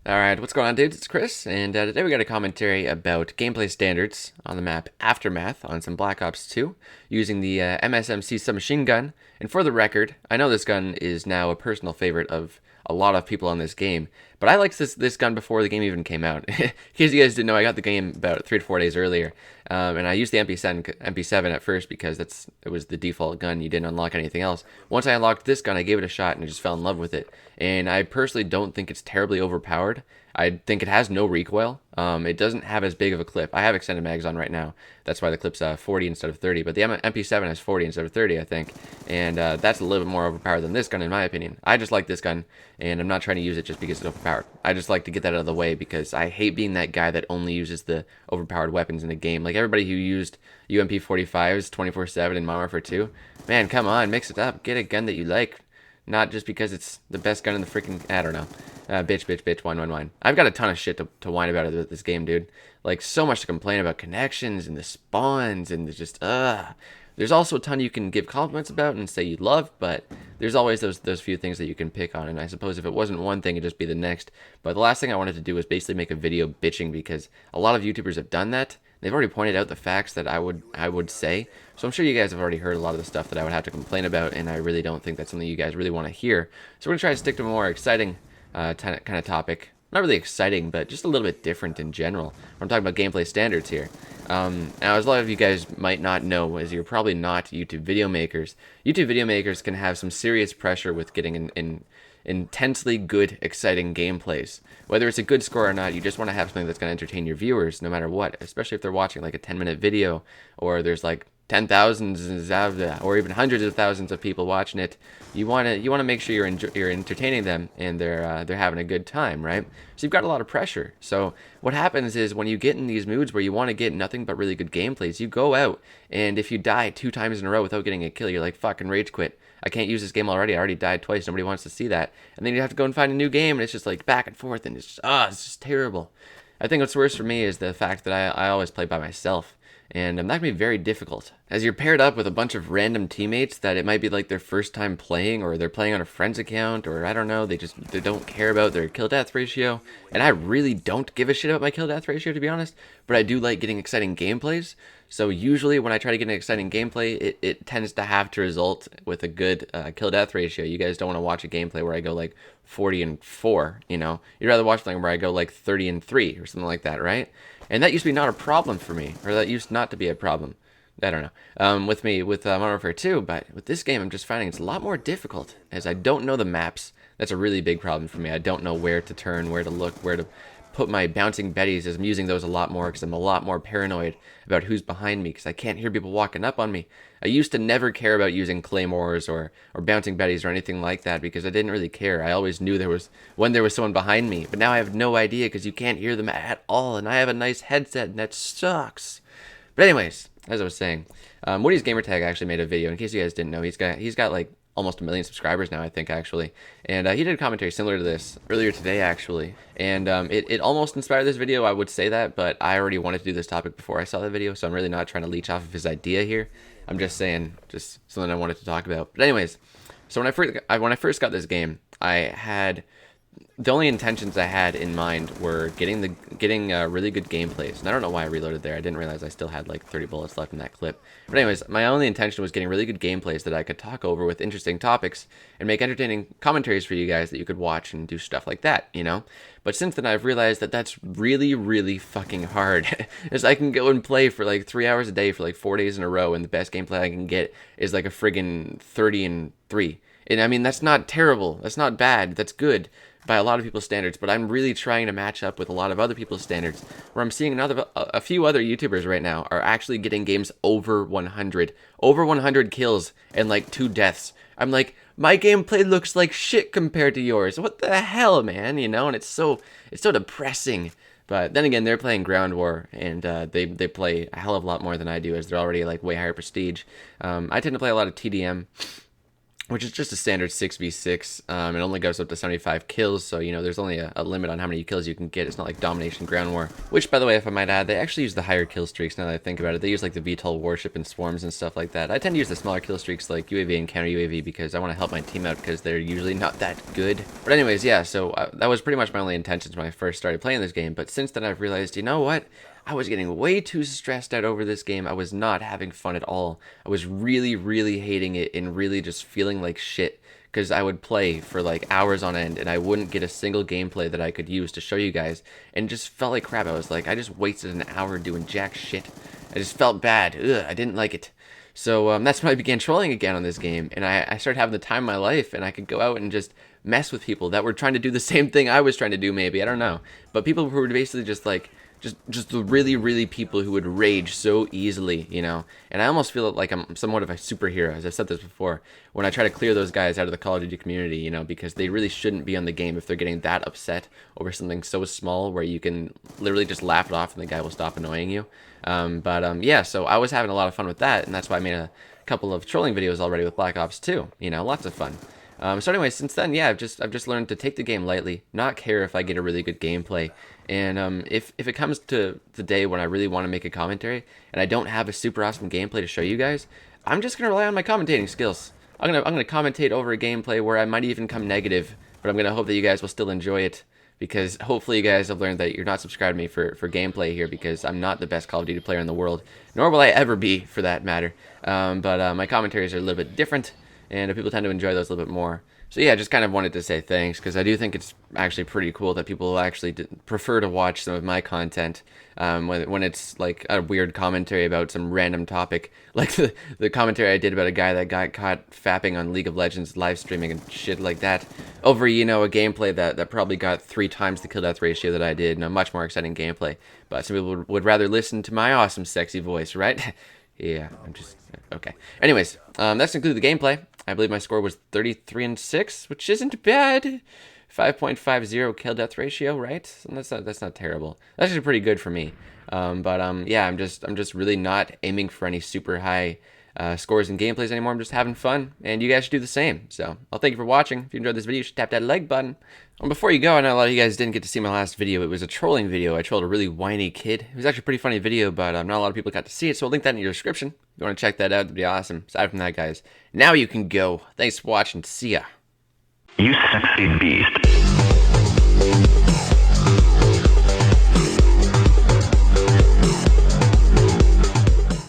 Alright, what's going on, dudes? It's Chris, and today we got a commentary about gameplay standards on the map Aftermath on some Black Ops 2 using the MSMC submachine gun. And for the record, I know this gun is now a personal favorite of a lot of people on this game, but I liked this gun before the game even came out. In case you guys didn't know, I got the game about 3 to 4 days earlier, and I used the MP7 at first because it was the default gun. You didn't unlock anything else. Once I unlocked this gun, I gave it a shot and I just fell in love with it. And I personally don't think it's terribly overpowered. I think it has no recoil. It doesn't have as big of a clip. I have extended mags on right now. That's why the clip's 40 instead of 30. But the MP7 has 40 instead of 30, I think. And that's a little bit more overpowered than this gun, in my opinion. I just like this gun, and I'm not trying to use it just because it's overpowered. I just like to get that out of the way because I hate being that guy that only uses the overpowered weapons in the game. Like everybody who used UMP45s 24/7 in Modern Warfare 2. Man, come on, mix it up. Get a gun that you like. Not just because it's the best gun in the freaking... I don't know. Bitch, whine. I've got a ton of shit to whine about this game, dude. Like, so much to complain about. Connections and the spawns and just, There's also a ton you can give compliments about and say you love, but there's always those few things that you can pick on. And I suppose if it wasn't one thing, it'd just be the next. But the last thing I wanted to do was basically make a video bitching because a lot of YouTubers have done that. They've already pointed out the facts that I would say. So I'm sure you guys have already heard a lot of the stuff that I would have to complain about, and I really don't think that's something you guys really want to hear. So we're going to try to stick to a more exciting kind of topic. Not really exciting, but just a little bit different in general. I'm talking about gameplay standards here. Now, as a lot of you guys might not know, as you're probably not YouTube video makers, YouTube video makers can have some serious pressure with getting in intensely good, exciting gameplays. Whether it's a good score or not, you just want to have something that's going to entertain your viewers no matter what, especially if they're watching like a 10-minute video or there's like 10,000s or even hundreds of thousands of people watching it. You want to make sure you're entertaining them and they're having a good time, right? So you've got a lot of pressure. So what happens is when you get in these moods where you want to get nothing but really good gameplays, you go out, and if you die 2 times in a row without getting a kill, you're like, fucking rage quit. I can't use this game already. I already died twice. Nobody wants to see that. And then you have to go and find a new game, and it's just like back and forth, and it's just terrible. I think what's worse for me is the fact that I always play by myself. And that can be very difficult. As you're paired up with a bunch of random teammates that it might be like their first time playing, or they're playing on a friend's account, or I don't know, they don't care about their kill-death ratio. And I really don't give a shit about my kill-death ratio, to be honest, but I do like getting exciting gameplays. So usually when I try to get an exciting gameplay, it tends to have to result with a good kill-death ratio. You guys don't want to watch a gameplay where I go like 40-4, you know? You'd rather watch something where I go like 30-3 or something like that, right? And that used to be not a problem for me, or that used not to be a problem. I don't know. With Modern Warfare 2, but with this game, I'm just finding it's a lot more difficult, as I don't know the maps. That's a really big problem for me. I don't know where to turn, where to look, where to put my bouncing betties, as I'm using those a lot more because I'm a lot more paranoid about who's behind me because I can't hear people walking up on me. I used to never care about using claymores or bouncing betties or anything like that because I didn't really care. I always knew when there was someone behind me, but now I have no idea because you can't hear them at all, and I have a nice headset and that sucks. But anyways, as I was saying, Woody's Gamertag actually made a video. In case you guys didn't know, he's got like almost 1 million subscribers now, I think, actually. And he did a commentary similar to this earlier today, actually. And it almost inspired this video, I would say that, but I already wanted to do this topic before I saw the video, so I'm really not trying to leech off of his idea here. I'm just saying, just something I wanted to talk about. But anyways, so when I first got this game, the only intentions I had in mind were getting really good gameplays. And I don't know why I reloaded there. I didn't realize I still had like 30 bullets left in that clip. But anyways, my only intention was getting really good gameplays that I could talk over with interesting topics and make entertaining commentaries for you guys that you could watch and do stuff like that, you know? But since then, I've realized that that's really, really fucking hard. As I can go and play for like 3 hours a day for like 4 days in a row, and the best gameplay I can get is like a friggin' 30-3. And I mean, that's not terrible. That's not bad. That's good by a lot of people's standards, but I'm really trying to match up with a lot of other people's standards, where I'm seeing a few other YouTubers right now are actually getting games over 100 kills and like 2 deaths. I'm like, my gameplay looks like shit compared to yours. What the hell, man? You know, and it's so depressing. But then again, they're playing Ground War, and they play a hell of a lot more than I do, as they're already like way higher prestige. I tend to play a lot of TDM. which is just a standard 6v6. It only goes up to 75 kills, so, you know, there's only a limit on how many kills you can get. It's not like Domination Ground War, which, by the way, if I might add, they actually use the higher kill streaks now that I think about it. They use, like, the VTOL Warship and Swarms and stuff like that. I tend to use the smaller kill streaks like UAV and Counter UAV because I want to help my team out because they're usually not that good. But anyways, yeah, so that was pretty much my only intentions when I first started playing this game, but since then I've realized, you know what? I was getting way too stressed out over this game. I was not having fun at all. I was really, really hating it and really just feeling like shit because I would play for like hours on end and I wouldn't get a single gameplay that I could use to show you guys, and just felt like crap. I was like, I just wasted an hour doing jack shit. I just felt bad. Ugh, I didn't like it. So that's when I began trolling again on this game, and I started having the time of my life, and I could go out and just mess with people that were trying to do the same thing I was trying to do, maybe. I don't know. But people who were basically just like, just the really, really people who would rage so easily, you know. And I almost feel like I'm somewhat of a superhero, as I've said this before, when I try to clear those guys out of the Call of Duty community, you know, because they really shouldn't be on the game if they're getting that upset over something so small where you can literally just laugh it off and the guy will stop annoying you. Yeah, so I was having a lot of fun with that, and that's why I made a couple of trolling videos already with Black Ops 2, you know, lots of fun. So anyway, since then, yeah, I've just learned to take the game lightly, not care if I get a really good gameplay, and if it comes to the day when I really want to make a commentary and I don't have a super awesome gameplay to show you guys, I'm just gonna rely on my commentating skills. I'm gonna commentate over a gameplay where I might even come negative, but I'm gonna hope that you guys will still enjoy it, because hopefully you guys have learned that you're not subscribed to me for gameplay here, because I'm not the best Call of Duty player in the world, nor will I ever be, for that matter. My commentaries are a little bit different, and people tend to enjoy those a little bit more. So yeah, just kind of wanted to say thanks, because I do think it's actually pretty cool that people actually prefer to watch some of my content when it's like a weird commentary about some random topic, like the commentary I did about a guy that got caught fapping on League of Legends live streaming and shit like that, over, you know, a gameplay that probably got 3 times the kill death ratio that I did, and a much more exciting gameplay. But some people would rather listen to my awesome sexy voice, right? Yeah, I'm just okay. Anyways, that's included the gameplay. I believe my score was 33-6, which isn't bad. 5.50 kill death ratio, right? So that's not terrible. That's actually pretty good for me. Yeah, I'm just really not aiming for any super high scores and gameplays anymore. I'm just having fun, and you guys should do the same. So I'll thank you for watching. If you enjoyed this video, you should tap that like button. And before you go, I know a lot of you guys didn't get to see my last video. It was a trolling video. I trolled a really whiny kid. It was actually a pretty funny video, but not a lot of people got to see it, so I'll link that in your description. If you want to check that out, it'd be awesome. Aside from that, guys, now you can go. Thanks for watching. See ya. You sexy beast.